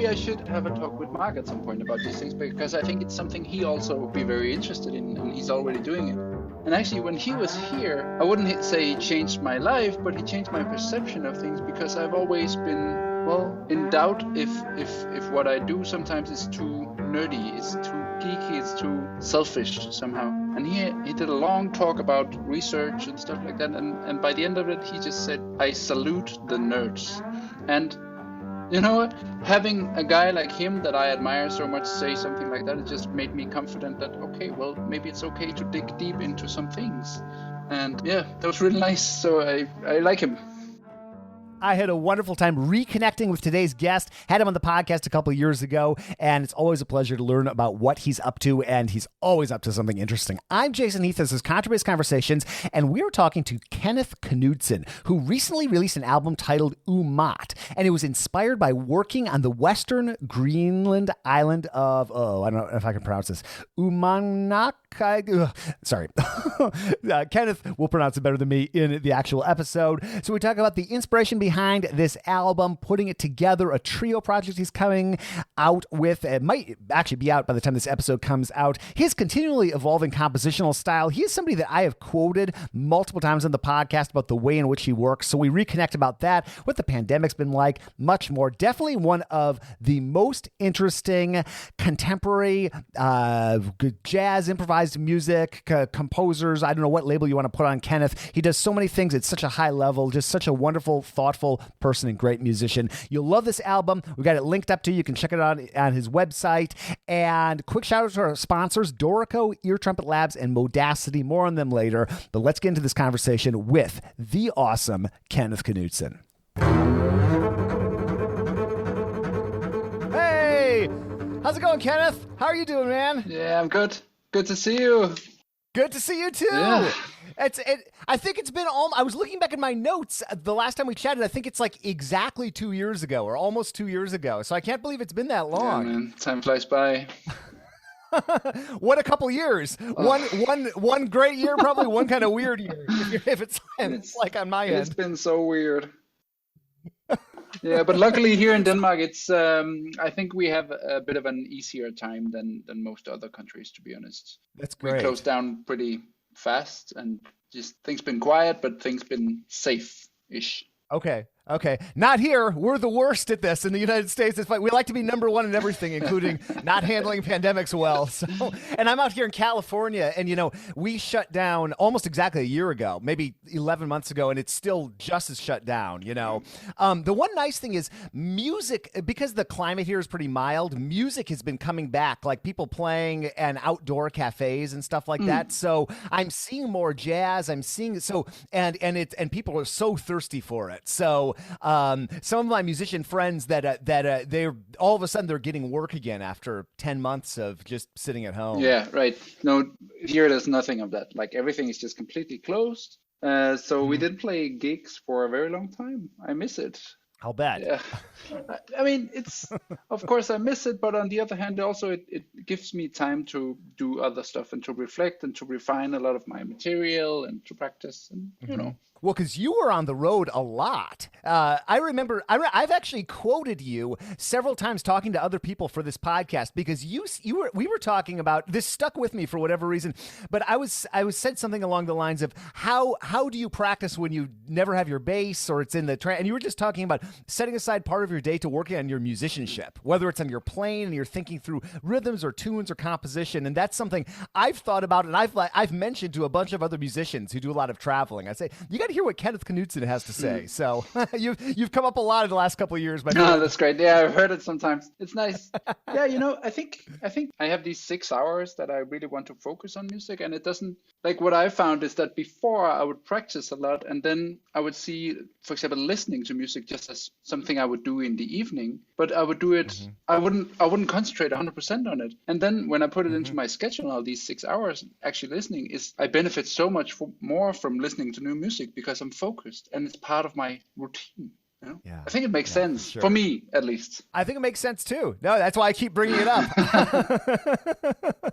maybe I should have a talk with Mark at some point about these things, because I think it's something he also would be very interested in, and he's already doing it. And actually, when he was here, I wouldn't say he changed my life, but he changed my perception of things, because I've always been, well, in doubt if what I do sometimes is too nerdy, it's too geeky, it's too selfish somehow. And he did a long talk about research and stuff like that, and by the end of it, he just said, I salute the nerds. And you know what? Having a guy like him that I admire so much say something like that, it just made me confident that, okay, well, maybe it's okay to dig deep into some things. And yeah, that was really nice. So I like him. I had a wonderful time reconnecting with today's guest. Had him on the podcast a couple of years ago, and it's always a pleasure to learn about what he's up to, and he's always up to something interesting. I'm Jason Heath. This is Contrabase Conversations, and we were talking to Kenneth Knudsen, who recently released an album titled Uummat, and it was inspired by working on the Western Greenland island of, I don't know if I can pronounce this, Uummannaq. Sorry. Kenneth will pronounce it better than me in the actual episode. So we talk about the inspiration behind this album, putting it together, a trio project he's coming out with. It might actually be out by the time this episode comes out. His continually evolving compositional style. He is somebody that I have quoted multiple times on the podcast about the way in which he works. So we reconnect about that, what the pandemic's been like, much more. Definitely one of the most interesting contemporary jazz improvised music composers. I don't know what label you want to put on Kenneth. He does so many things at such a high level, just such a wonderful, thoughtful person and great musician. You'll love this album. We've got it linked up to you. You can check it out on his website. And quick shout out to our sponsors, Dorico, Ear Trumpet Labs, and Modacity. More on them later. But let's get into this conversation with the awesome Kenneth Knudsen. Hey! How's it going, Kenneth? How are you doing, man? Yeah, I'm good. Good to see you. Good to see you too. Yeah. I think it's been I was looking back at my notes the last time we chatted. I think it's like exactly 2 years ago, or almost 2 years ago. So I can't believe it's been that long. Yeah, man. Time flies by. What a couple years. One great year, probably one kind of weird year. If it's like on my end. It's been so weird. Yeah, but luckily here in Denmark, it's I think we have a bit of an easier time than most other countries, to be honest. That's great. We closed down pretty fast, and just things been quiet, but things been safe-ish. Okay. Not here. We're the worst at this in the United States. It's like we like to be number one in everything, including not handling pandemics well. So, and I'm out here in California, and we shut down almost exactly a year ago, maybe 11 months ago, and it's still just as shut down. The one nice thing is music, because the climate here is pretty mild. Music has been coming back, like people playing and outdoor cafes and stuff like that. So I'm seeing more jazz. I'm seeing and people are so thirsty for it. So some of my musician friends that they're all of a sudden they're getting work again after 10 months of just sitting at home. Yeah, right. No, here there's nothing of that. Like everything is just completely closed. So we didn't play gigs for a very long time. I miss it. I'll bet. Yeah. I mean, it's, of course I miss it, but on the other hand, also it gives me time to do other stuff and to reflect and to refine a lot of my material and to practice and, Well, because you were on the road a lot. I remember I've actually quoted you several times talking to other people for this podcast, because we were talking about this, stuck with me for whatever reason. But I was said something along the lines of how do you practice when you never have your bass or it's in the and you were just talking about setting aside part of your day to working on your musicianship, whether it's on your playing and you're thinking through rhythms or tunes or composition. And that's something I've thought about, and I've mentioned to a bunch of other musicians who do a lot of traveling. I say, you got to hear what Kenneth Knudsen has to say. So you've come up a lot in the last couple of years. Oh, that's great. Yeah, I've heard it sometimes. It's nice. Yeah, I think I have these 6 hours that I really want to focus on music, and it doesn't, like, what I found is that before I would practice a lot, and then I would see, for example, listening to music just as something I would do in the evening, but I would do it, I wouldn't concentrate 100% on it. And then when I put it into my schedule, all these 6 hours actually listening, I benefit so much more from listening to new music because I'm focused and it's part of my routine. You know? Yeah. I think it makes sense sure. for me, at least. I think it makes sense too. No, that's why I keep bringing it up.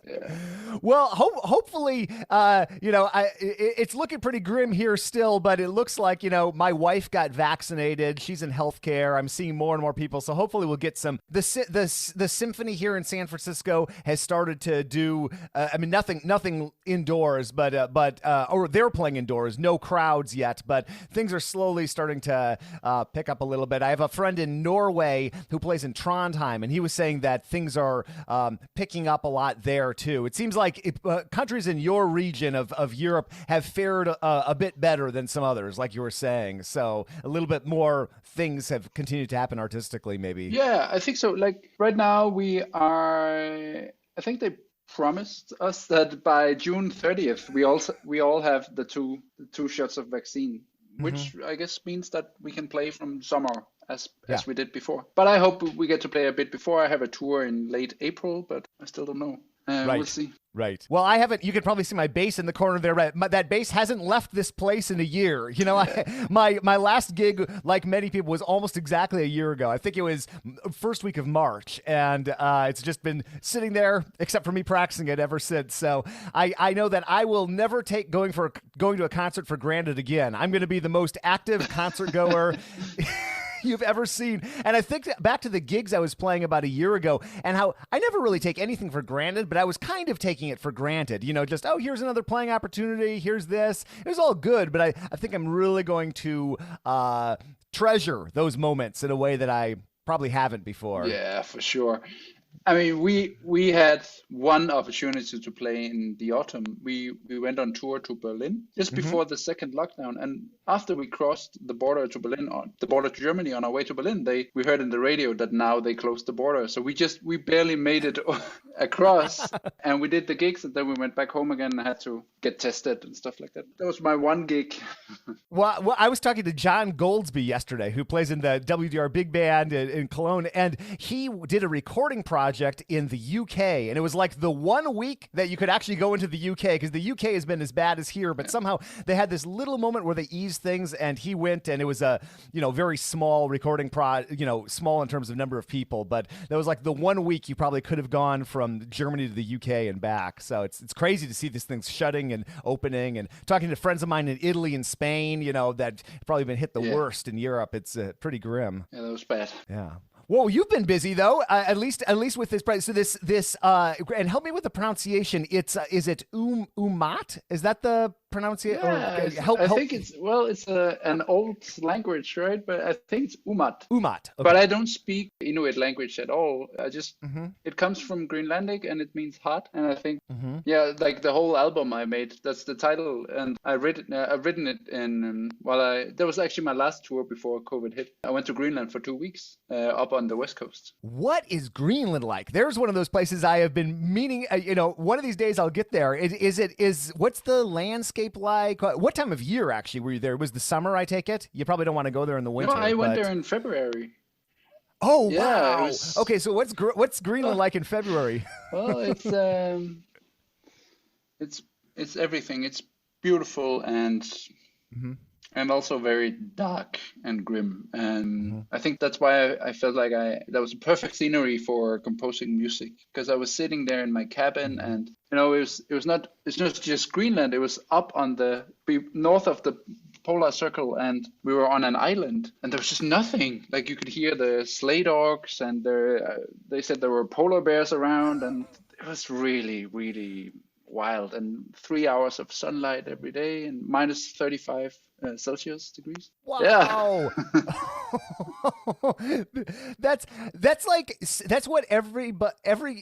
Yeah. Well, hopefully, it's looking pretty grim here still, but it looks like, my wife got vaccinated. She's in healthcare. I'm seeing more and more people. So hopefully we'll get some, the symphony here in San Francisco has started to do, nothing indoors, but they're playing indoors, no crowds yet, but things are slowly starting to pick up a little bit. I have a friend in Norway who plays in Trondheim, and he was saying that things are picking up a lot there too. It seems like countries in your region of Europe have fared a bit better than some others, like you were saying. So a little bit more things have continued to happen artistically, maybe. Yeah, I think so. Like right now I think they promised us that by June 30th we all have the two shots of vaccine, which I guess means that we can play from summer as we did before. But I hope we get to play a bit before. I have a tour in late April, but I still don't know. We'll see. Right. Well, I haven't. You can probably see my bass in the corner there. Right? That bass hasn't left this place in a year. My last gig, like many people, was almost exactly a year ago. I think it was first week of March, and it's just been sitting there, except for me practicing it ever since. So I know that I will never take going to a concert for granted again. I'm going to be the most active concert goer you've ever seen. And I think back to the gigs I was playing about a year ago and how I never really take anything for granted, but I was kind of taking it for granted, just, here's another playing opportunity. Here's this. It was all good, but I think I'm really going to treasure those moments in a way that I probably haven't before. Yeah, for sure. I mean, we had one opportunity to play in the autumn. We went on tour to Berlin just before the second lockdown, and after we crossed the border to Berlin, on the border to Germany, on our way to Berlin, we heard in the radio that now they closed the border. So we barely made it across, and we did the gigs, and then we went back home again and had to get tested and stuff like that. That was my one gig. Well, I was talking to John Goldsby yesterday, who plays in the WDR Big Band in Cologne, and he did a recording project in the UK, and it was like the 1 week that you could actually go into the UK, because the UK has been as bad as here, but somehow they had this little moment where they eased things, and he went, and it was a very small recording small in terms of number of people, but that was like the 1 week you probably could have gone from Germany to the UK and back. So it's crazy to see these things shutting and opening, and talking to friends of mine in Italy and Spain, that probably been hit the worst in Europe. It's pretty grim. Yeah, that was bad. Yeah. Well, you've been busy though, at least with this. So this and help me with the pronunciation. It's is it Uummat? Is that the pronunciation? Yeah, I think it's an old language, right? But I think it's Uummat. Uummat. Okay. But I don't speak Inuit language at all. I just it comes from Greenlandic and it means hot. And I think like the whole album I made, that's the title. And I've written it in that was actually my last tour before COVID hit. I went to Greenland for 2 weeks up on the west coast. What is Greenland like? There's one of those places I have been meaning. One of these days I'll get there. What's the landscape like? What time of year actually were you there? Was the summer? I take it. You probably don't want to go there in the winter. No, I went there in February. Oh yeah, wow! Okay, so what's Greenland like in February? Well, it's everything. It's beautiful and also very dark and grim. And I think that's why I felt like that was a perfect scenery for composing music, because I was sitting there in my cabin, and it's not just Greenland. It was up on the north of the polar circle, and we were on an island, and there was just nothing. Like you could hear the sleigh dogs, and they said there were polar bears around, and it was really, really wild. And 3 hours of sunlight every day, and minus 35 Celsius degrees. Wow. Yeah. that's what every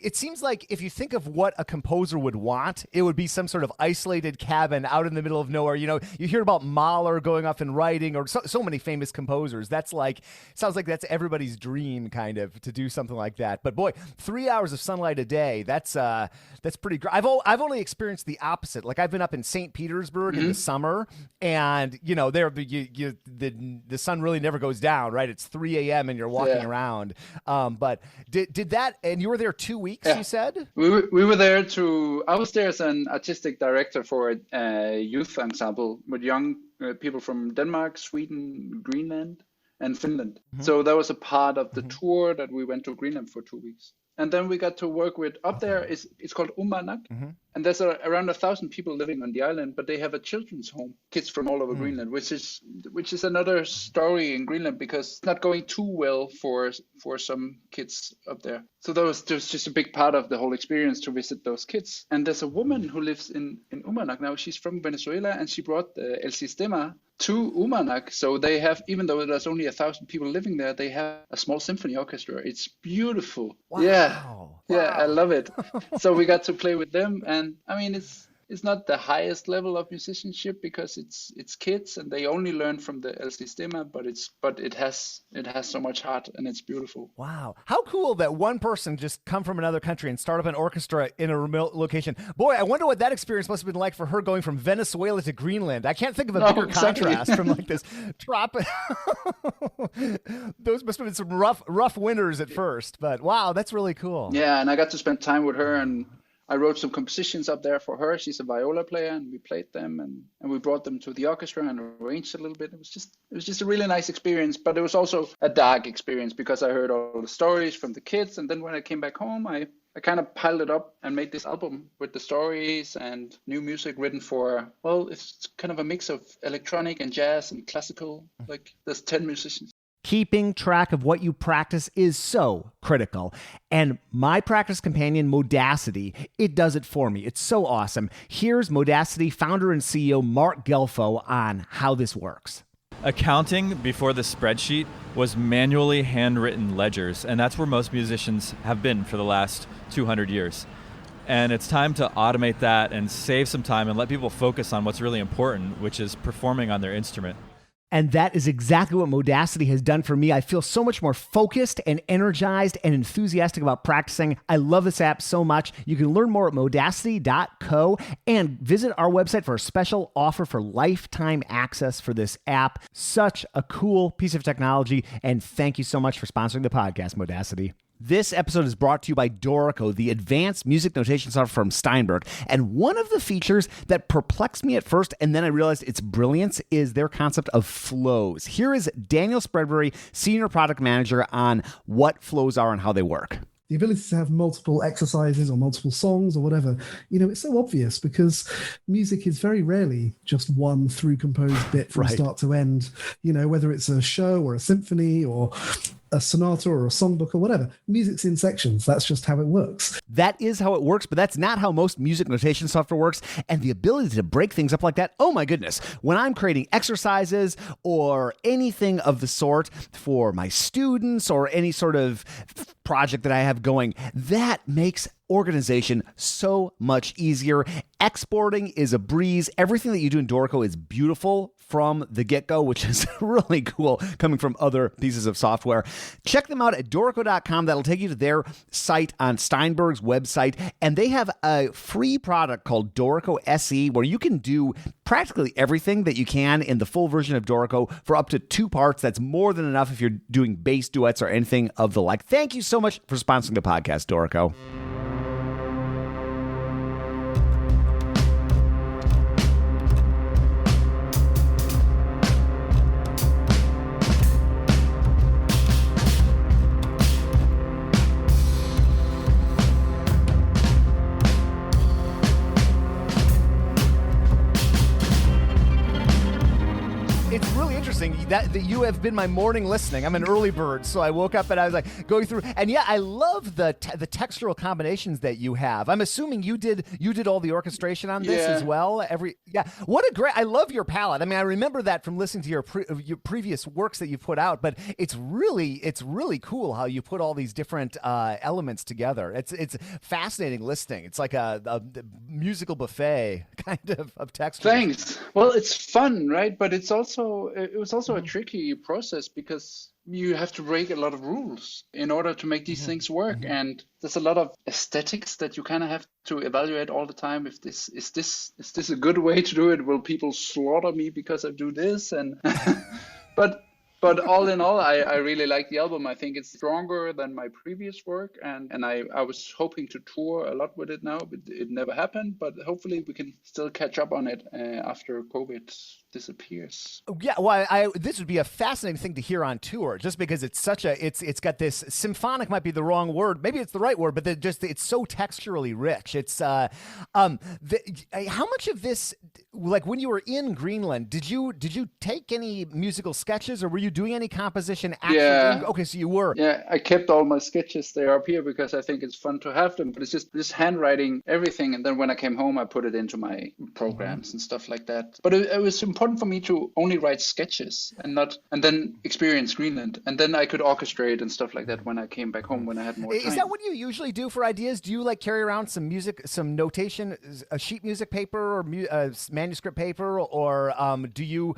it seems like if you think of what a composer would want, it would be some sort of isolated cabin out in the middle of nowhere. You hear about Mahler going off and writing, or so many famous composers. Sounds like that's everybody's dream, kind of, to do something like that. But boy, 3 hours of sunlight a day, that's pretty great. I've only experienced the opposite. Like I've been up in St. Petersburg in the summer, and there the sun really never goes down, right? It's 3 a.m. and you're walking around. But did that, and you were there 2 weeks, you said? We were there I was there as an artistic director for a youth ensemble with young people from Denmark, Sweden, Greenland. and Finland. So that was a part of the tour that we went to Greenland for 2 weeks. And then we got to work with up there. It's called Uummannaq, and there's around 1,000 people living on the island. But they have a children's home, kids from all over Greenland, which is another story in Greenland because it's not going too well for some kids up there. So that was just a big part of the whole experience to visit those kids. And there's a woman who lives in Uummannaq now. She's from Venezuela, and she brought El Sistema to Uummannaq. So they have, even though there's only 1,000 people living there, they have a small symphony orchestra. It's beautiful. Wow. Yeah, I love it. So we got to play with them, and I mean, it's not the highest level of musicianship because it's kids and they only learn from the El Sistema, but it has so much heart and it's beautiful. Wow. How cool that one person just come from another country and start up an orchestra in a remote location. Boy, I wonder what that experience must have been like for her going from Venezuela to Greenland. I can't think of a bigger contrast from like this tropic. Those must have been some rough winters at first, but wow, that's really cool. Yeah, and I got to spend time with her, and I wrote some compositions up there for her. She's a viola player, and we played them, and we brought them to the orchestra and arranged a little bit. It was just a really nice experience, but it was also a dark experience because I heard all the stories from the kids, and then when I came back home, I kind of piled it up and made this album with the stories and new music written for, well, it's kind of a mix of electronic and jazz and classical. Like there's 10 musicians. Keeping track of what you practice is so critical. And my practice companion, Modacity, it does it for me. It's so awesome. Here's Modacity founder and CEO Mark Gelfo on how this works. Accounting before the spreadsheet was manually handwritten ledgers, and that's where most musicians have been for the last 200 years. And it's time to automate that and save some time and let people focus on what's really important, which is performing on their instrument. And that is exactly what Modacity has done for me. I feel so much more focused and energized and enthusiastic about practicing. I love this app so much. You can learn more at modacity.co and visit our website for a special offer for lifetime access for this app. Such a cool piece of technology. And thank you so much for sponsoring the podcast, Modacity. This episode is brought to you by Dorico, the advanced music notation software from Steinberg. And one of the features that perplexed me at first, and then I realized its brilliance, is their concept of flows. Here is Daniel Spreadbury, Senior Product Manager, on what flows are and how they work. The ability to have multiple exercises or multiple songs or whatever, it's so obvious because music is very rarely just one through composed bit from start to end, whether it's a show or a symphony or a sonata or a songbook or whatever. Music's in sections. That's just how it works. That is how it works, but that's not how most music notation software works. And the ability to break things up like that, oh my goodness. When I'm creating exercises or anything of the sort for my students or any sort of project that I have going, that makes organization so much easier. Exporting is a breeze. Everything that you do in Dorico is beautiful from the get-go, which is really cool coming from other pieces of software. Check them out at Dorico.com. That'll take you to their site on Steinberg's website. And they have a free product called Dorico SE where you can do practically everything that you can in the full version of Dorico for up to 2 parts. That's more than enough if you're doing bass duets or anything of the like. Thank you so much for sponsoring the podcast, Dorico. That you have been my morning listening. I'm an early bird, so I woke up and I was like going through. And yeah, I love the textural combinations that you have. I'm assuming you did all the orchestration on this as well. What a great! I love your palette. I mean, I remember that from listening to your previous works that you put out. But it's really cool how you put all these different elements together. It's fascinating listening. It's like a musical buffet kind of texture. Thanks. Well, it's fun, right? But it was also a tricky process because you have to break a lot of rules in order to make these things work. And there's a lot of aesthetics that you kind of have to evaluate all the time. If this is a good way to do it? Will people slaughter me because I do this? And but all in all, I really like the album. I think it's stronger than my previous work, and I was hoping to tour a lot with it now, but it never happened. But hopefully we can still catch up on it after COVID disappears. Yeah, well, this would be a fascinating thing to hear on tour, just because it's got this symphonic, might be the wrong word, maybe it's the right word, but it's so texturally rich. It's how much of this, like when you were in Greenland, did you take any musical sketches, or were you doing any composition? Yeah. Okay, so you were. Yeah, I kept all my sketches there up here because I think it's fun to have them. But it's just handwriting everything, and then when I came home, I put it into my programs and stuff like that. But it was important for me to only write sketches and then experience Greenland, and then I could orchestrate and stuff like that when I came back home when I had more time. Is that what you usually do for ideas? Do you like carry around some music, some notation, a sheet music paper or manuscript paper, or do you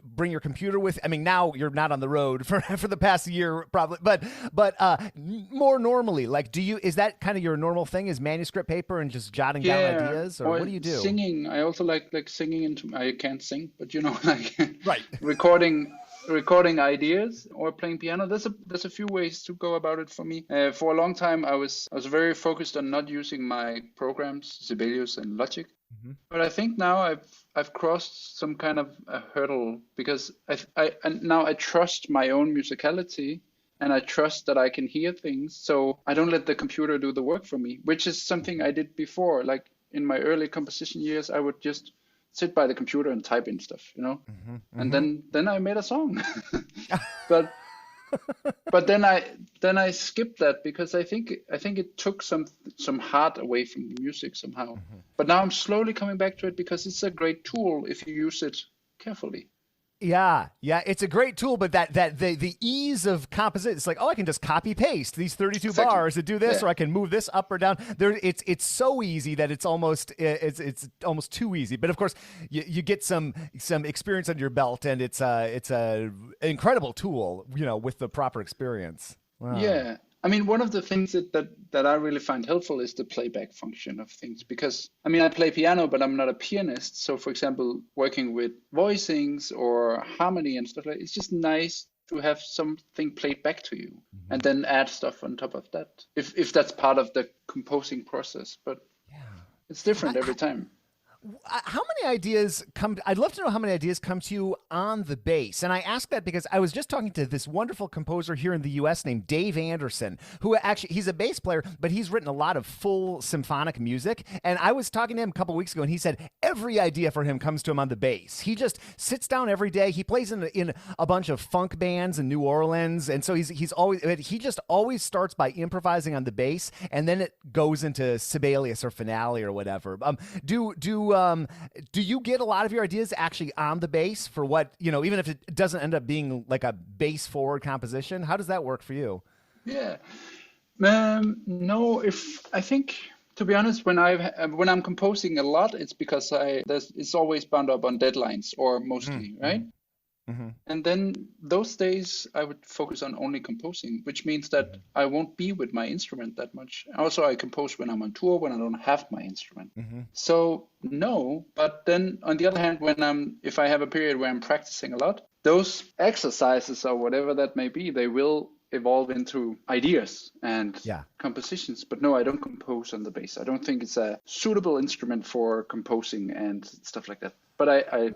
bring your computer with? I mean, now you're not on the road for the past year probably, but more normally, like, is that kind of your normal thing? Is manuscript paper and just jotting down ideas, or what do you do? Singing. I also like singing into. I can't sing, but like right. recording ideas or playing piano. There's a few ways to go about it for me. For a long time, I was very focused on not using my programs, Sibelius and Logic. Mm-hmm. But I think now I've crossed some kind of a hurdle, because now I trust my own musicality, and I trust that I can hear things. So I don't let the computer do the work for me, which is something I did before. Like in my early composition years, I would just sit by the computer and type in stuff, mm-hmm. And then I made a song. but then I skipped that, because I think it took some heart away from the music somehow. Mm-hmm. But now I'm slowly coming back to it, because it's a great tool if you use it carefully. Yeah, it's a great tool, but the ease of composition, it's like, oh, I can just copy paste these 32 bars to do this, or I can move this up or down. It's so easy that it's almost too easy. But of course, you get some experience under your belt, and it's a incredible tool, with the proper experience. Wow. Yeah. I mean, one of the things that I really find helpful is the playback function of things, because, I mean, I play piano, but I'm not a pianist. So, for example, working with voicings or harmony and stuff like that, it's just nice to have something played back to you, mm-hmm. and then add stuff on top of that, if that's part of the composing process. But it's different every time. How many ideas I'd love to know how many ideas come to you on the bass. And I ask that because I was just talking to this wonderful composer here in the U.S. named Dave Andersen, who actually, he's a bass player, but he's written a lot of full symphonic music. And I was talking to him a couple weeks ago, and he said every idea for him comes to him on the bass. He just sits down every day. He plays in a bunch of funk bands in New Orleans. And so he just always starts by improvising on the bass, and then it goes into Sibelius or Finale or whatever. Do you get a lot of your ideas actually on the bass for what, even if it doesn't end up being like a bass forward composition? How does that work for you? Yeah. No, I think, to be honest, when I'm composing a lot, it's because it's always bound up on deadlines, or mostly, right? Mm-hmm. And then those days I would focus on only composing, which means that I won't be with my instrument that much. Also, I compose when I'm on tour, when I don't have my instrument. Mm-hmm. So no, but then on the other hand, if I have a period where I'm practicing a lot, those exercises or whatever that may be, they will evolve into ideas and compositions. But no, I don't compose on the bass. I don't think it's a suitable instrument for composing and stuff like that. But I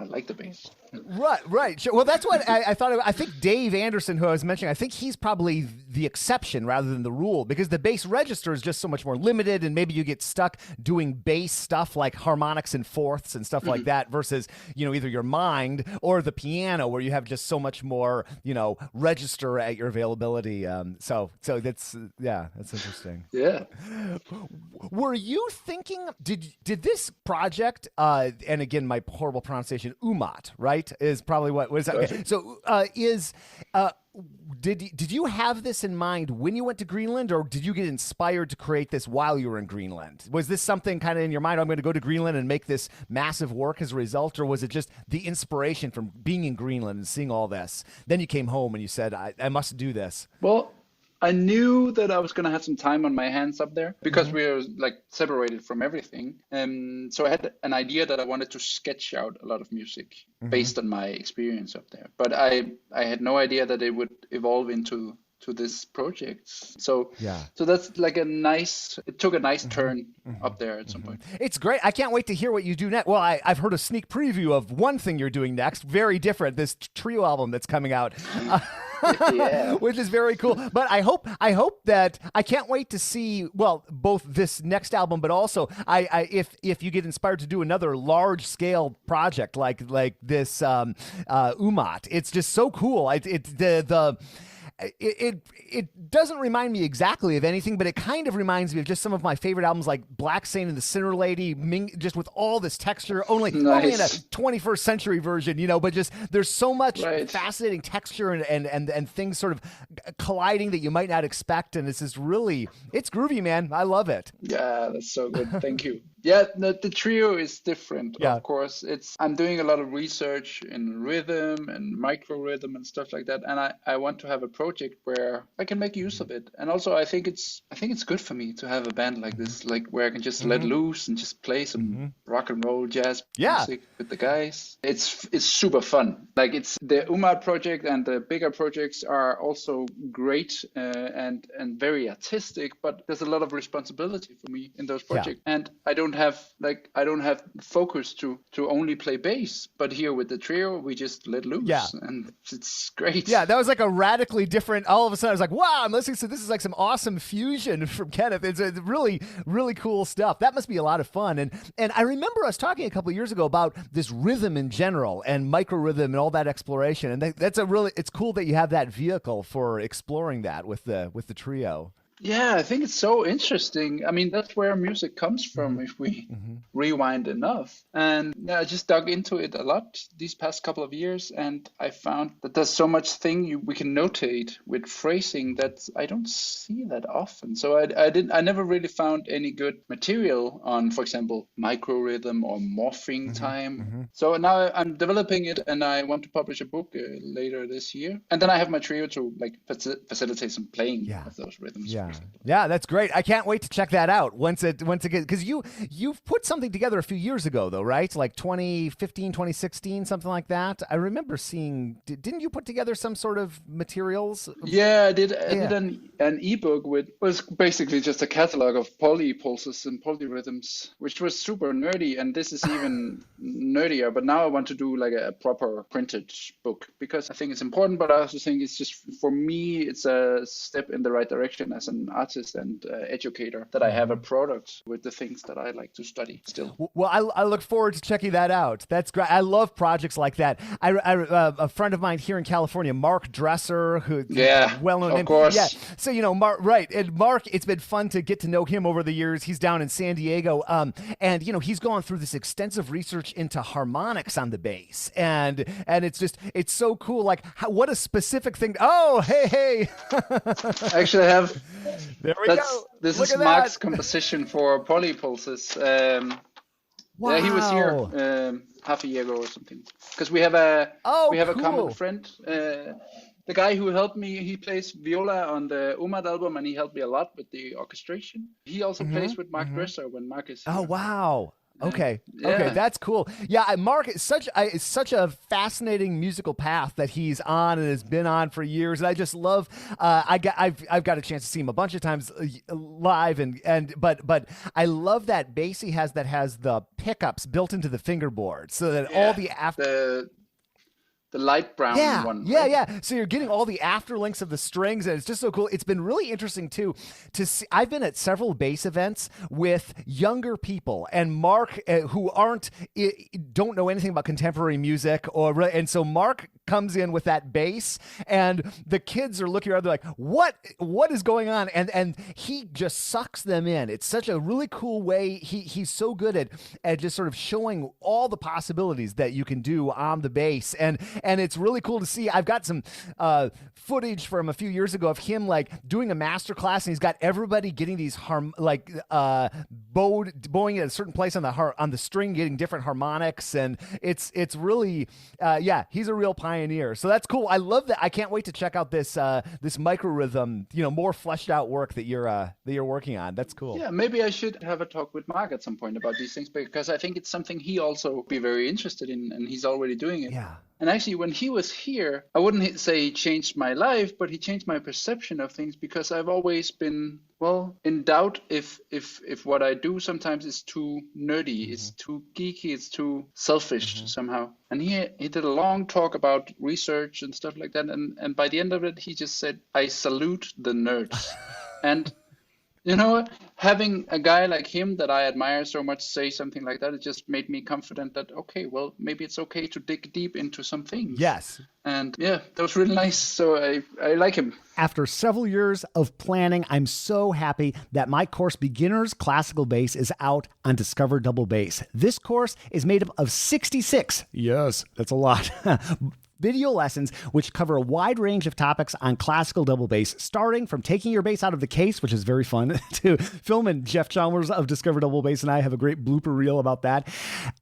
like the bass. Right. Sure. Well, that's what I thought. I think Dave Andersen, who I was mentioning, I think he's probably the exception rather than the rule, because the bass register is just so much more limited, and maybe you get stuck doing bass stuff like harmonics and fourths and stuff like that, versus either your mind or the piano, where you have just so much more register at your availability. So that's interesting. Yeah. Were you thinking? Did this project and again, my horrible pronunciation, Uummat, right, is probably what is that? Okay. So did you have this in mind when you went to Greenland, or did you get inspired to create this while you were in Greenland? Was this something kind of in your mind, I'm going to go to Greenland and make this massive work as a result, or was it just the inspiration from being in Greenland and seeing all this? Then you came home and you said, I must do this. Well, I knew that I was going to have some time on my hands up there, because we were separated from everything. So I had an idea that I wanted to sketch out a lot of music based on my experience up there. But I had no idea that it would evolve into to this project. So Yeah. so that's like it took a nice turn up there at some point. It's great. I can't wait to hear what you do next. Well, I've heard a sneak preview of one thing you're doing next. Very different. This trio album that's coming out. Yeah. Which is very cool. But I hope that I can't wait to see, well, both this next album, but also if you get inspired to do another large scale project like this Uummat. It's just so cool. It doesn't remind me exactly of anything, but it kind of reminds me of just some of my favorite albums like Black Saint and the Sinner Lady, just with all this texture, only in a 21st century version, but just there's so much fascinating texture and things sort of colliding that you might not expect. And it's just it's groovy, man. I love it. Yeah, that's so good. Thank you. Yeah, the trio is different, of course. I'm doing a lot of research in rhythm and micro rhythm and stuff like that, and I want to have a project where I can make use of it. And also, I think it's good for me to have a band like this, like where I can just let loose and just play some rock and roll jazz music with the guys. It's super fun. Like it's the Uummat project and the bigger projects are also great and very artistic, but there's a lot of responsibility for me in those projects, and I don't have focus to only play bass, but here with the trio we just let loose and it's great. That was like a radically different, all of a sudden I was like, wow, I'm listening to this is like some awesome fusion from Kenneth. It's really, really cool stuff. That must be a lot of fun. And I remember us talking a couple of years ago about this rhythm in general and micro rhythm and all that exploration, and it's cool that you have that vehicle for exploring that with the trio. Yeah, I think it's so interesting. I mean, that's where music comes from if we rewind enough. And I just dug into it a lot these past couple of years, and I found that there's so much we can notate with phrasing that I don't see that often. So I never really found any good material on, for example, micro rhythm or morphing time. So now I'm developing it, and I want to publish a book later this year. And then I have my trio to like facilitate some playing of those rhythms. Yeah, that's great. I can't wait to check that out once it gets, because you've put something together a few years ago though, right? Like 2015, 2016, something like that. I remember seeing, didn't you put together some sort of materials? Yeah, I did. I did an ebook was basically just a catalog of polypulses and polyrhythms, which was super nerdy. And this is even nerdier, but now I want to do like a proper printed book because I think it's important, but I also think it's just, for me, it's a step in the right direction as an artist and educator that I have a product with the things that I like to study still. Well, I look forward to checking that out. That's great. I love projects like that. A friend of mine here in California, Mark Dresser, who well-known name. Of course. Yeah. So, Mark, right. And Mark, it's been fun to get to know him over the years. He's down in San Diego. And he's gone through this extensive research into harmonics on the bass. And it's so cool. Like what a specific thing. Oh, hey. Actually, I have. There we go. This is Mark's composition for polypulses. Wow. Yeah, he was here half a year ago or something. Because we have a common friend. The guy who helped me, he plays viola on the Uummat album, and he helped me a lot with the orchestration. He also plays with Mark Dresser when Mark is here. Oh, wow. Okay, that's cool. Yeah, Mark is such a fascinating musical path that he's on and has been on for years, and I just love. I've got a chance to see him a bunch of times live, but I love that bass he has that has the pickups built into the fingerboard, so that all the light brown one. Yeah. So you're getting all the afterlinks of the strings, and it's just so cool. It's been really interesting too to see. I've been at several bass events with younger people, and Mark, who don't know anything about contemporary music, and so Mark comes in with that bass, and the kids are looking around. They're like, "What is going on?" And he just sucks them in. It's such a really cool way. He's so good at just sort of showing all the possibilities that you can do on the bass, and it's really cool to see. I've got some footage from a few years ago of him like doing a master class, and he's got everybody getting these bowing at a certain place on the string, getting different harmonics, and it's really he's a real pioneer. So that's cool. I love that. I can't wait to check out this micro rhythm, more fleshed out work that you're working on. That's cool. Yeah, maybe I should have a talk with Mark at some point about these things, because I think it's something he also be very interested in, and he's already doing it. Yeah. And actually, when he was here, I wouldn't say he changed my life, but he changed my perception of things, because I've always been, well, in doubt if what I do sometimes is too nerdy, it's too geeky, it's too selfish somehow. And he did a long talk about research and stuff like that. And by the end of it, he just said, I salute the nerds. And you know, having a guy like him that I admire so much say something like that, it just made me confident that, okay, well, maybe it's okay to dig deep into some things. Yes. And yeah, that was really nice. So I like him. After several years of planning, I'm so happy that my course, Beginner's Classical Bass, is out on Discover Double Bass. This course is made up of 66. Yes, that's a lot. Video lessons which cover a wide range of topics on classical double bass, starting from taking your bass out of the case, which is very fun, to film, and Jeff Chalmers of Discover Double Bass and I have a great blooper reel about that,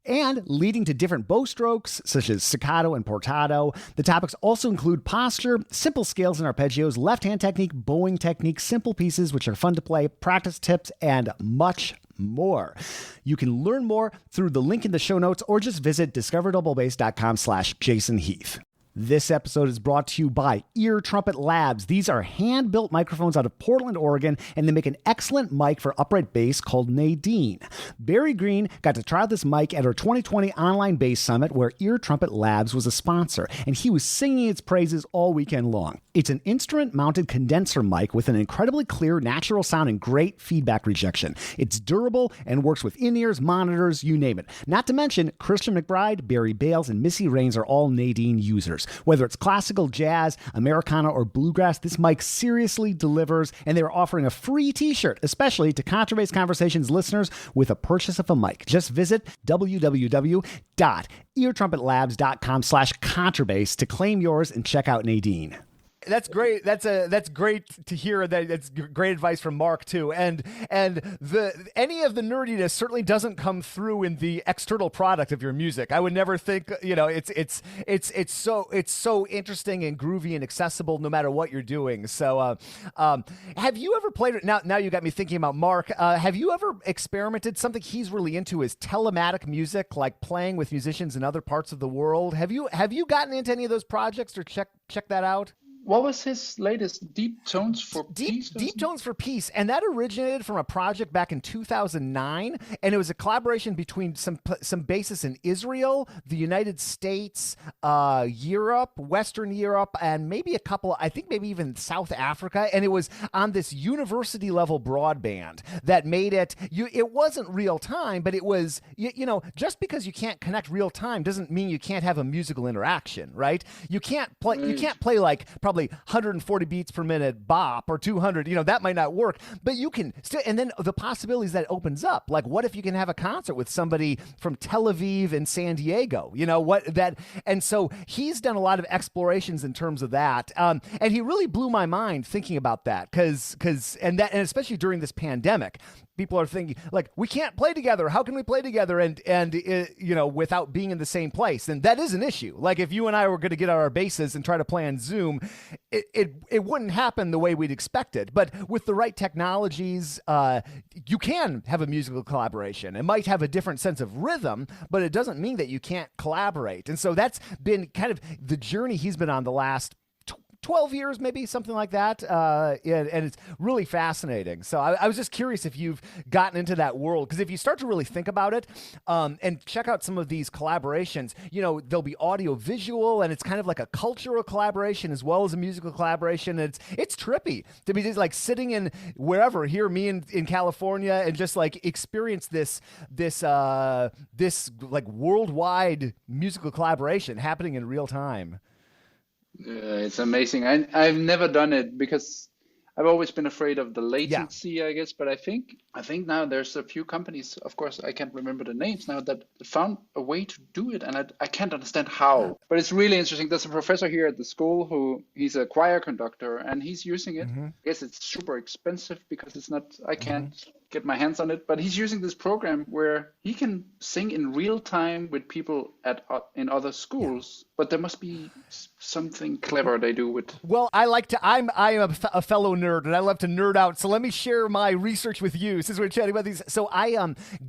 and leading to different bow strokes, such as staccato and portato. The topics also include posture, simple scales and arpeggios, left-hand technique, bowing technique, simple pieces which are fun to play, practice tips, and much more. You can learn more through the link in the show notes, or just visit discoverdoublebase.com/Jason Heath. This episode is brought to you by Ear Trumpet Labs. These are hand-built microphones out of Portland, Oregon, and they make an excellent mic for upright bass called Nadine. Barry Green got to try this mic at our 2020 online bass summit, where Ear Trumpet Labs was a sponsor, and he was singing its praises all weekend long. It's an instrument-mounted condenser mic with an incredibly clear, natural sound and great feedback rejection. It's durable and works with in-ears, monitors, you name it. Not to mention, Christian McBride, Barry Bales, and Missy Raines are all Nadine users. Whether it's classical, jazz, Americana, or bluegrass, this mic seriously delivers, and they're offering a free t-shirt, especially to Contrabass Conversations listeners, with a purchase of a mic. Just visit www.eartrumpetlabs.com/contrabass to claim yours and check out Nadine. That's great. That's great to hear. That's great advice from Mark too. And any of the nerdiness certainly doesn't come through in the external product of your music. I would never think, it's so interesting and groovy and accessible no matter what you're doing. So, have you ever played? Now you got me thinking about Mark. Have you ever experimented? Something he's really into is telematic music, like playing with musicians in other parts of the world. Have you gotten into any of those projects or check that out? What was his latest? Deep Tones for Peace? Deep Tones for Peace. And that originated from a project back in 2009. And it was a collaboration between some bassists in Israel, the United States, Europe, Western Europe, and maybe a couple, I think maybe even South Africa. And it was on this university level broadband that made it, it wasn't real time, but it was, just because you can't connect real time doesn't mean you can't have a musical interaction, right? You can't play like probably 140 beats per minute bop or 200, that might not work, but you can still, and then the possibilities that opens up, like what if you can have a concert with somebody from Tel Aviv and San Diego, and so he's done a lot of explorations in terms of that. And he really blew my mind thinking about that because especially during this pandemic, people are thinking like, we can't play together. How can we play together? And without being in the same place. And that is an issue. Like if you and I were going to get our basses and try to play on Zoom, it wouldn't happen the way we'd expected. But with the right technologies, you can have a musical collaboration. It might have a different sense of rhythm, but it doesn't mean that you can't collaborate. And so that's been kind of the journey he's been on the last 12 years, maybe something like that. And it's really fascinating. So I was just curious if you've gotten into that world, because if you start to really think about it and check out some of these collaborations, there'll be audio visual, and it's kind of like a cultural collaboration as well as a musical collaboration. And it's trippy to be just like sitting in wherever, here, me in California, and just like experience this like worldwide musical collaboration happening in real time. It's amazing. I've never done it because I've always been afraid of the latency, I guess. But I think now there's a few companies, of course, I can't remember the names now, that found a way to do it. And I can't understand how. But it's really interesting. There's a professor here at the school he's a choir conductor, and he's using it. Mm-hmm. I guess it's super expensive because it's not, I can't get my hands on it, but he's using this program where he can sing in real time with people in other schools. But there must be something clever they do with. Well, I'm a fellow nerd, and I love to nerd out. So let me share my research with you since we're chatting about these. So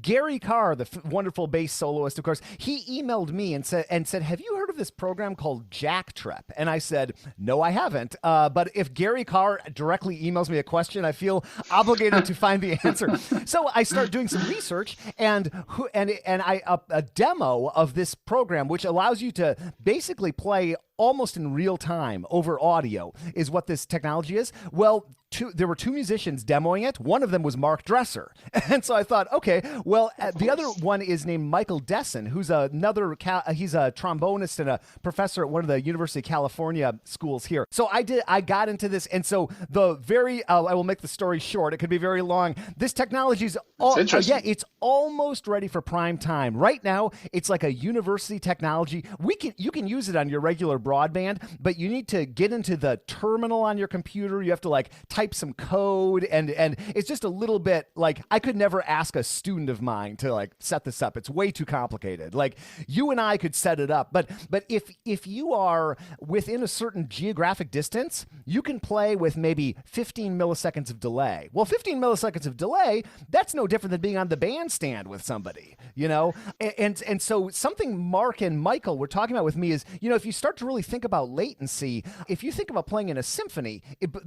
Gary Carr, the wonderful bass soloist, of course, he emailed me and said, "Have you heard of this program called Jack Trip?" And I said, "No, I haven't." But if Gary Carr directly emails me a question, I feel obligated to find the answer. So I start doing some research, and a demo of this program, which allows you to basically play almost in real time over audio, is what this technology is. Well, there were two musicians demoing it. One of them was Mark Dresser. And so I thought, okay, well, the other one is named Michael Dessen, who's he's a trombonist and a professor at one of the University of California schools here. So I got into this. And so I will make the story short. It could be very long. This technology is it's almost ready for prime time. Right now, it's like a university technology. You can use it on your regular broadband, but you need to get into the terminal on your computer. You have to like type some code, and it's just a little bit like I could never ask a student of mine to like set this up. It's way too complicated. Like you and I could set it up, but if you are within a certain geographic distance, you can play with maybe 15 milliseconds of delay. Well, 15 milliseconds of delay, that's no different than being on the bandstand with somebody, you know? And so something Mark and Michael were talking about with me is, you know, if you start to really think about latency, if you think about playing in a symphony,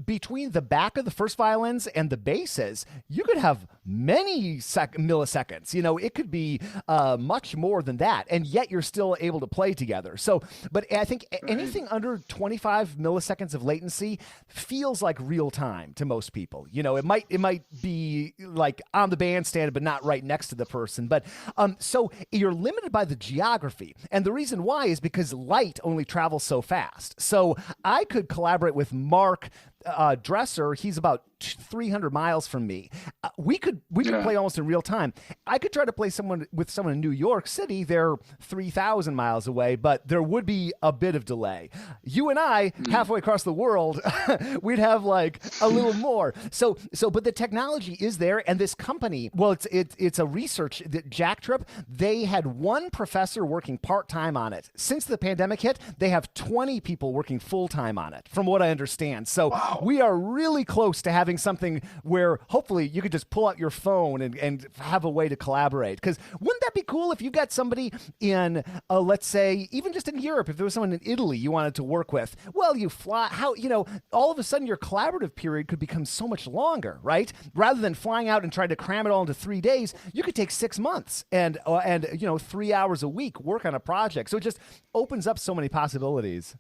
between the back of the first violins and the basses, you could have many milliseconds. You know, it could be much more than that, and yet you're still able to play together. So, but I think anything under 25 milliseconds of latency feels like real time to most people. You know, it might be like on the bandstand, but not right next to the person. But so you're limited by the geography, and the reason why is because light only travels so fast. So I could collaborate with Mark Dresser. He's about 300 miles from me. We could play almost in real time. I could try to play with someone in New York City. They're 3,000 miles away, but there would be a bit of delay. You and I, halfway across the world, we'd have like a little more. So, but the technology is there, and this company, well, it's a research that Jack Trip. They had one professor working part-time on it. Since the pandemic hit, they have 20 people working full-time on it, from what I understand. So we are really close to having something where hopefully you could just pull out your phone and have a way to collaborate. Because wouldn't that be cool if you got somebody in, let's say, even just in Europe, if there was someone in Italy you wanted to work with? Well, you fly, all of a sudden your collaborative period could become so much longer, right? Rather than flying out and trying to cram it all into 3 days, you could take 6 months and 3 hours a week work on a project. So it just opens up so many possibilities.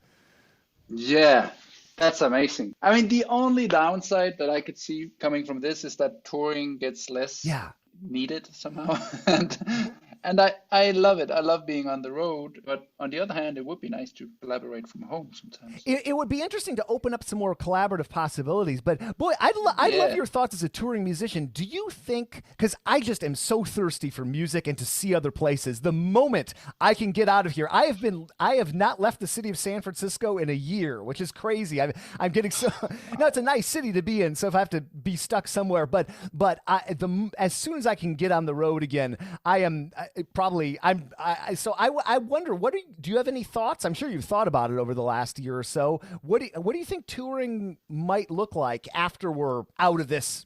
Yeah. That's amazing. I mean, the only downside that I could see coming from this is that touring gets less needed somehow. And I love it. I love being on the road. But on the other hand, it would be nice to collaborate from home sometimes. It would be interesting to open up some more collaborative possibilities. But boy, I'd love your thoughts as a touring musician. Do you think, because I just am so thirsty for music and to see other places, the moment I can get out of here, I have not left the city of San Francisco in a year, which is crazy. I'm getting so, no, it's a nice city to be in. So if I have to be stuck somewhere, but as soon as I can get on the road again, I wonder, do you have any thoughts? I'm sure you've thought about it over the last year or so. What do you think touring might look like after we're out of this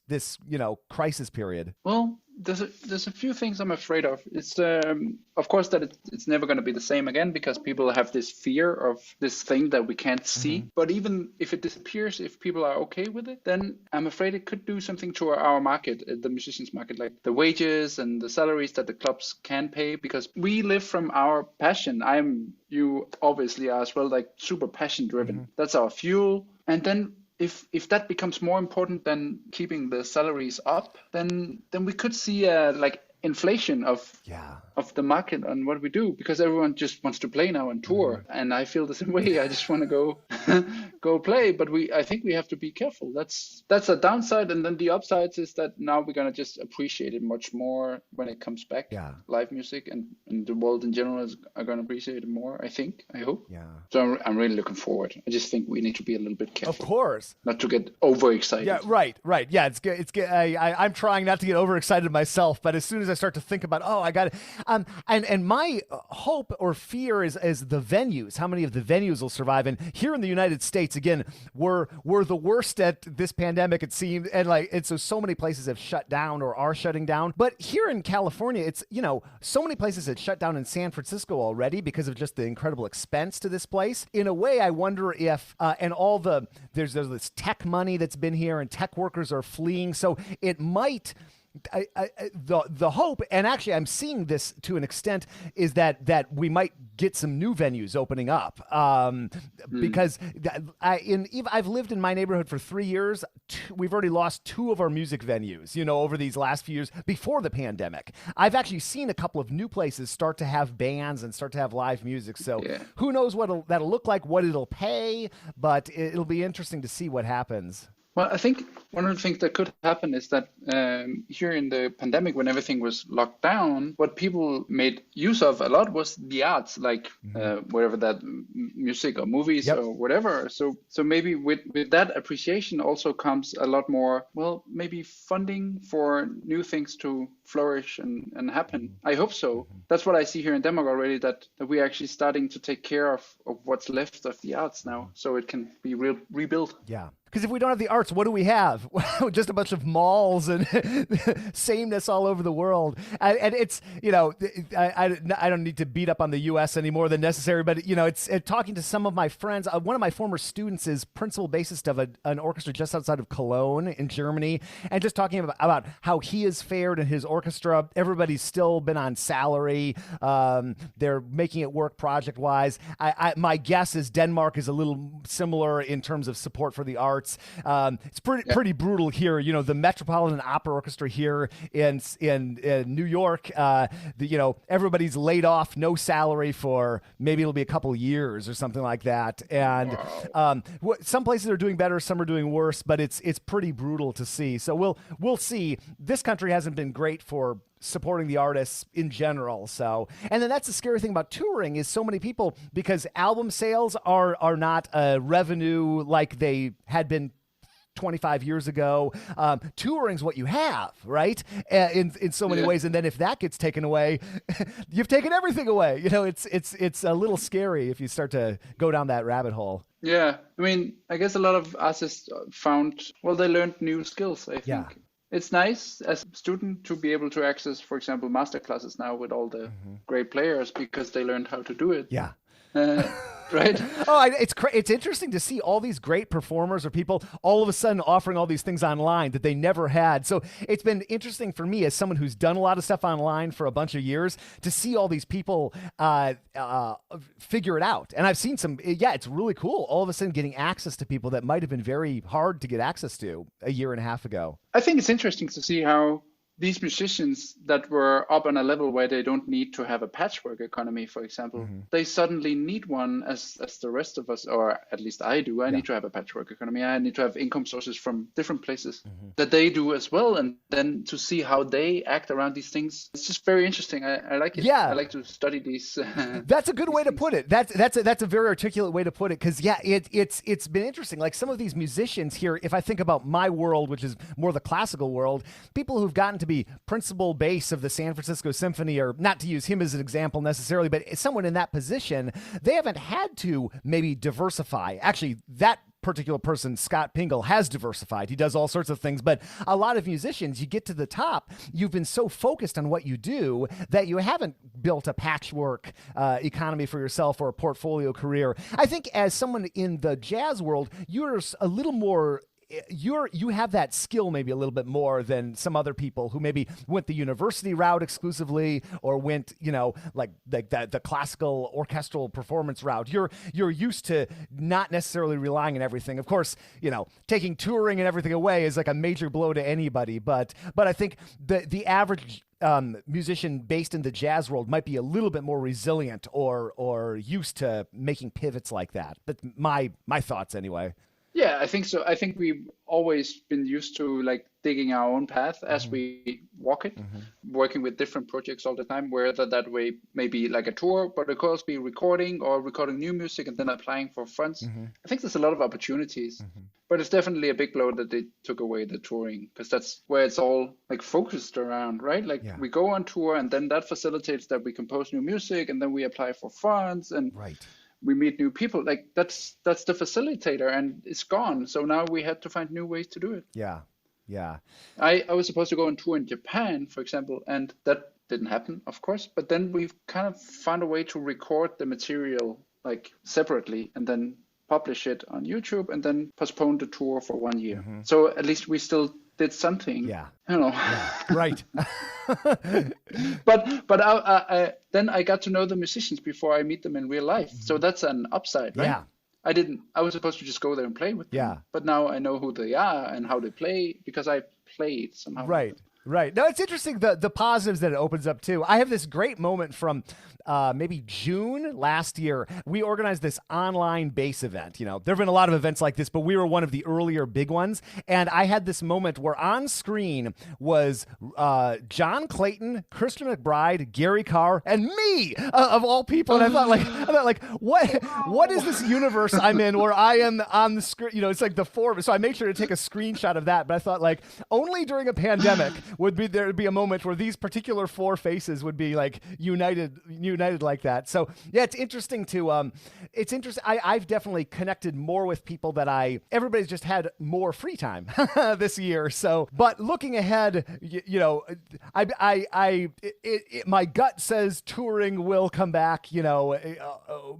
crisis period? Well, there's a few things I'm afraid of. It's of course that it's never going to be the same again, because people have this fear of this thing that we can't see. Mm-hmm. But even if it disappears, if people are okay with it, then I'm afraid it could do something to our market, the musicians market, like the wages and the salaries that the clubs can pay, because we live from our passion. You obviously are as well, like super passion driven. Mm-hmm. That's our fuel. And then if that becomes more important than keeping the salaries up, then we could see like inflation of the market on what we do, because everyone just wants to play now and tour, and I feel the same way. I just want to go go play, but I think we have to be careful. That's a downside, and then the upsides is that now we're gonna just appreciate it much more when it comes back. Live music and the world in general are gonna appreciate it more. I hope. So I'm really looking forward. I just think we need to be a little bit careful, of course, not to get overexcited. Right. Yeah, it's good. I'm trying not to get overexcited myself, but as soon as I start to think about, I got it. And my hope or fear is the venues. How many of the venues will survive? And here in the United States, again, we're the worst at this pandemic, it seems. And so many places have shut down or are shutting down. But here in California, it's, so many places had shut down in San Francisco already because of just the incredible expense to this place. In a way, I wonder if, and all there's this tech money that's been here and tech workers are fleeing. So it might, the hope, and actually I'm seeing this to an extent, is that we might get some new venues opening up, because I've lived in my neighborhood for 3 years. We've already lost 2 of our music venues, over these last few years before the pandemic. I've actually seen a couple of new places start to have bands and start to have live music. So who knows what that'll look like, what it'll pay, but it'll be interesting to see what happens. Well, I think one of the things that could happen is that here in the pandemic, when everything was locked down, what people made use of a lot was the arts, like whatever that music or movies or whatever. So maybe with that appreciation also comes a lot more, maybe funding for new things to flourish and happen. I hope so. That's what I see here in Denmark already, that we're actually starting to take care of what's left of the arts now, so it can be rebuilt. Yeah. Because if we don't have the arts, what do we have? Just a bunch of malls and sameness all over the world. And it's, I don't need to beat up on the U.S. any more than necessary, but, it's talking to some of my friends. One of my former students is principal bassist of an orchestra just outside of Cologne in Germany, and just talking about how he has fared in his orchestra. Everybody's still been on salary. They're making it work project-wise. My guess is Denmark is a little similar in terms of support for the arts. It's pretty brutal here. The Metropolitan Opera Orchestra here in New York. Everybody's laid off, no salary for maybe it'll be a couple years or something like that. And some places are doing better, some are doing worse, but it's pretty brutal to see. So we'll see. This country hasn't been great for supporting the artists in general. So, and then that's the scary thing about touring is so many people, because album sales are not a revenue like they had been 25 years ago. Touring's what you have, right? In so many ways. And then if that gets taken away, you've taken everything away. It's a little scary if you start to go down that rabbit hole. Yeah. I mean, I guess a lot of artists found, they learned new skills, I think. Yeah. It's nice as a student to be able to access, for example, master classes now with all the great players because they learned how to do it. Yeah. Right? It's interesting to see all these great performers or people all of a sudden offering all these things online that they never had. So it's been interesting for me as someone who's done a lot of stuff online for a bunch of years to see all these people figure it out. And I've seen some, it's really cool. All of a sudden getting access to people that might have been very hard to get access to a year and a half ago. I think it's interesting to see how these musicians that were up on a level where they don't need to have a patchwork economy, for example, they suddenly need one as the rest of us, or at least I do. I need to have a patchwork economy. I need to have income sources from different places that they do as well. And then to see how they act around these things, it's just very interesting. I like it. Yeah. I like to study these. That's a good way to put it. That's a very articulate way to put it. Because it's been interesting. Like some of these musicians here, if I think about my world, which is more the classical world, people who've gotten to be principal bass of the San Francisco Symphony, or not to use him as an example necessarily, but someone in that position, they haven't had to maybe diversify. Actually, that particular person, Scott Pingle, has diversified. He does all sorts of things, but a lot of musicians, you get to the top, you've been so focused on what you do that you haven't built a patchwork economy for yourself or a portfolio career. I think as someone in the jazz world, you're a little more you have that skill maybe a little bit more than some other people who maybe went the university route exclusively or went, like the classical orchestral performance route. You're used to not necessarily relying on everything. Of course, taking touring and everything away is like a major blow to anybody. But I think the average musician based in the jazz world might be a little bit more resilient or used to making pivots like that. But my thoughts anyway. Yeah, I think so. I think we've always been used to like digging our own path as we walk it, working with different projects all the time, whether that way maybe like a tour, but of course be recording or recording new music and then applying for funds. I think there's a lot of opportunities, but it's definitely a big blow that they took away the touring, because that's where it's all like focused around, right? Like we go on tour and then that facilitates that we compose new music and then we apply for funds and we meet new people. Like that's the facilitator, and it's gone. So now we had to find new ways to do it. Yeah. I was supposed to go on tour in Japan, for example, and that didn't happen, of course. But then we've kind of found a way to record the material like separately and then publish it on YouTube and then postpone the tour for 1 year. So at least we still did something. Yeah. You know. Yeah. Right. But I then I got to know the musicians before I meet them in real life. So that's an upside, right? Yeah. I was supposed to just go there and play with them. Yeah. But now I know who they are and how they play because I played somehow. Right. No, it's interesting, the positives that it opens up too. I have this great moment from maybe June last year. We organized this online bass event. You know, there have been a lot of events like this, but we were one of the earlier big ones. And I had this moment where on screen was John Clayton, Christian McBride, Gary Carr, and me of all people. And I thought like, what is this universe I'm in where I am on the screen? You know, it's like the four. So I made sure to take a screenshot of that. But I thought like only during a pandemic would be a moment where these particular four faces would be like united like that. So yeah, it's interesting to it's interesting. I've definitely connected more with people that everybody's just had more free time this year. So, but looking ahead, you know, my gut says touring will come back. You know,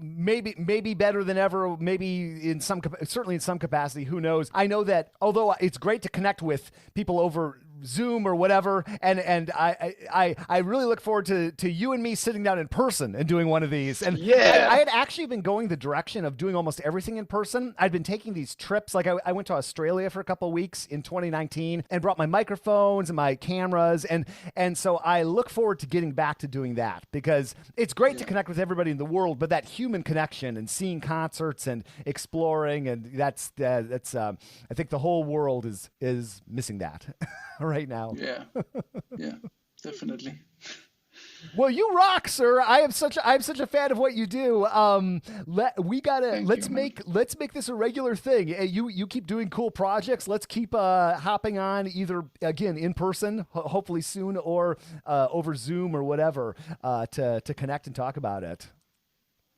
maybe better than ever. Maybe certainly in some capacity. Who knows? I know that although it's great to connect with people over Zoom or whatever, and I really look forward to you and me sitting down in person and doing one of these. And I had actually been going the direction of doing almost everything in person. I'd been taking these trips. Like I went to Australia for a couple of weeks in 2019 and brought my microphones and my cameras, and so I look forward to getting back to doing that, because it's great to connect with everybody in the world, but that human connection and seeing concerts and exploring, and that's I think the whole world is missing that right now. Yeah, definitely. Well, you rock, sir. I'm such a fan of what you do. Let's make this a regular thing. You keep doing cool projects. Let's keep hopping on either again in person, hopefully soon, or over Zoom or whatever to connect and talk about it.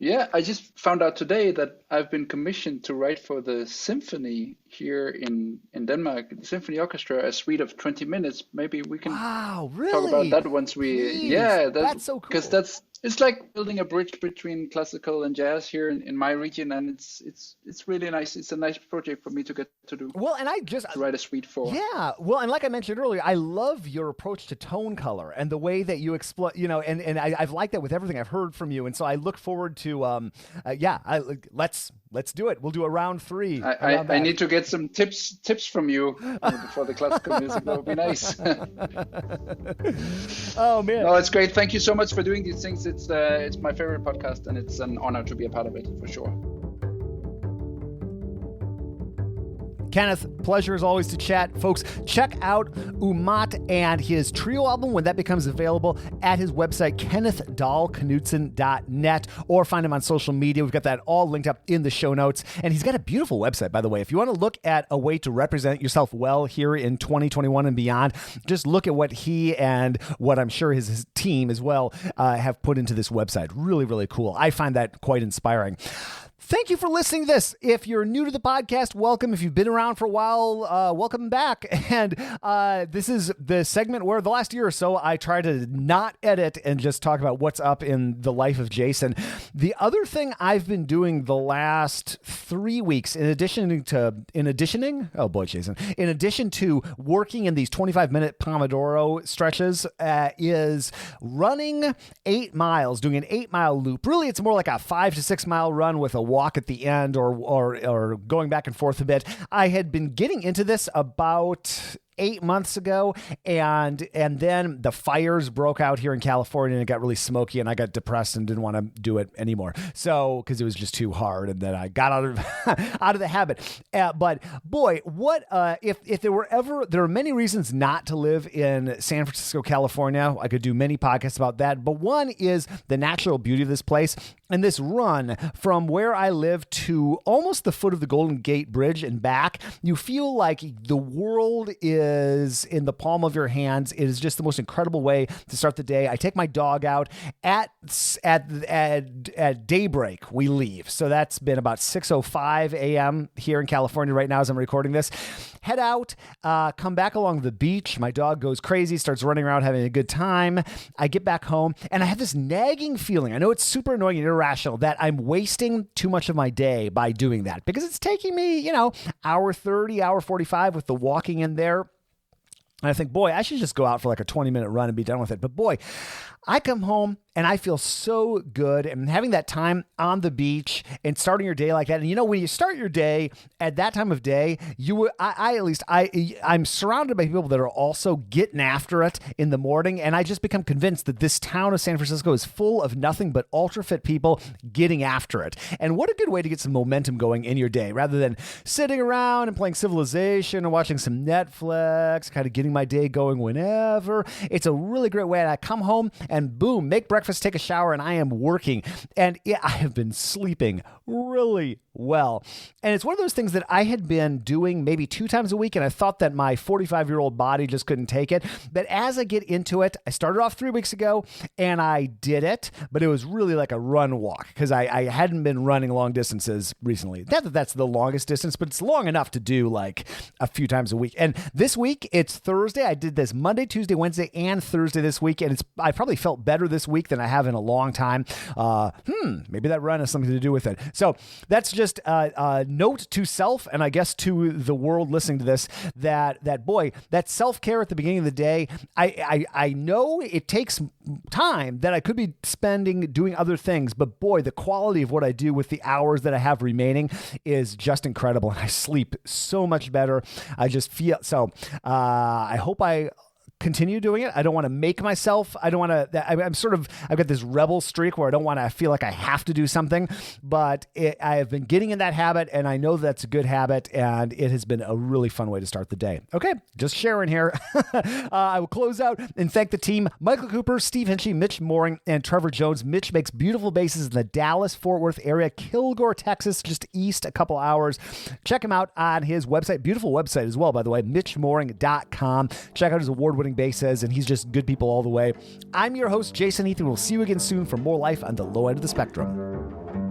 Yeah, I just found out today that I've been commissioned to write for the symphony here in Denmark, the symphony orchestra, a suite of 20 minutes. Maybe we can talk about that once we. That's so cool. Because it's like building a bridge between classical and jazz here in my region, and it's really nice. It's a nice project for me to get to do. Well, and to write a suite for. Yeah, well, and like I mentioned earlier, I love your approach to tone color and the way that you explore. You know, and I've liked that with everything I've heard from you, and so I look forward to. Let's do it. We'll do a round 3. I need to get some tips from you for the classical music. That would be nice. Oh man! No, it's great. Thank you so much for doing these things. It's my favorite podcast, and it's an honor to be a part of it for sure. Kenneth, pleasure as always to chat. Folks, check out Uummat and his trio album when that becomes available at his website, kennethdahlknudsen.net, or find him on social media. We've got that all linked up in the show notes. And he's got a beautiful website, by the way. If you want to look at a way to represent yourself well here in 2021 and beyond, just look at what he and what I'm sure his team as well have put into this website. Really, really cool. I find that quite inspiring. Thank you for listening to this. If you're new to the podcast, welcome. If you've been around for a while, welcome back. And this is the segment where the last year or so, I try to not edit and just talk about what's up in the life of Jason. The other thing I've been doing the last 3 weeks, in addition to working in these 25-minute Pomodoro stretches, is running 8 miles, doing an 8-mile loop. Really, it's more like a 5 to 6 mile run with a walk at the end or going back and forth a bit. I had been getting into this about 8 months ago, and then the fires broke out here in California, and it got really smoky, and I got depressed and didn't want to do it anymore. So, because it was just too hard, and then I got out of out of the habit. But boy, what if there are many reasons not to live in San Francisco, California. I could do many podcasts about that, but one is the natural beauty of this place. And this run from where I live to almost the foot of the Golden Gate Bridge and back, you feel like the world is in the palm of your hands. It is just the most incredible way to start the day. I take my dog out at daybreak. We leave. So that's been about 6:05 a.m. here in California right now as I'm recording this. Head out, come back along the beach. My dog goes crazy, starts running around, having a good time. I get back home, and I have this nagging feeling. I know it's super annoying and irrational that I'm wasting too much of my day by doing that, because it's taking me, hour 30, hour 45 with the walking in there. And I think, boy, I should just go out for like a 20-minute run and be done with it. But boy, I come home and I feel so good, and having that time on the beach and starting your day like that. And when you start your day at that time of day, I'm surrounded by people that are also getting after it in the morning. And I just become convinced that this town of San Francisco is full of nothing but ultra fit people getting after it. And what a good way to get some momentum going in your day, rather than sitting around and playing Civilization or watching some Netflix, kind of getting my day going whenever. It's a really great way. And I come home and boom, make breakfast, take a shower, and I am working. And I have been sleeping really well. And it's one of those things that I had been doing maybe 2 times a week, and I thought that my 45-year-old body just couldn't take it. But as I get into it, I started off 3 weeks ago, and I did it, but it was really like a run walk, because I hadn't been running long distances recently. Not that that's the longest distance, but it's long enough to do like a few times a week. And this week, it's Thursday. I did this Monday, Tuesday, Wednesday, and Thursday this week, and I probably felt better this week than I have in a long time. Maybe that run has something to do with it. So that's just a note to self, and I guess to the world listening to this, that boy, that self-care at the beginning of the day, I know it takes time that I could be spending doing other things, but boy, the quality of what I do with the hours that I have remaining is just incredible. And I sleep so much better. I just feel so. I hope I continue doing it. I don't want to make myself. I don't want to. I've got this rebel streak where I don't want to feel like I have to do something, but I have been getting in that habit, and I know that's a good habit, and it has been a really fun way to start the day. Okay, just sharing here. I will close out and thank the team: Michael Cooper, Steve Hinchy, Mitch Mooring, and Trevor Jones. Mitch makes beautiful bases in the Dallas-Fort Worth area, Kilgore, Texas, just east a couple hours. Check him out on his website. Beautiful website as well, by the way, mitchmooring.com. Check out his award-winning bases, and he's just good people all the way. I'm your host, Jason Heath, and we'll see you again soon for more life on the low end of the spectrum.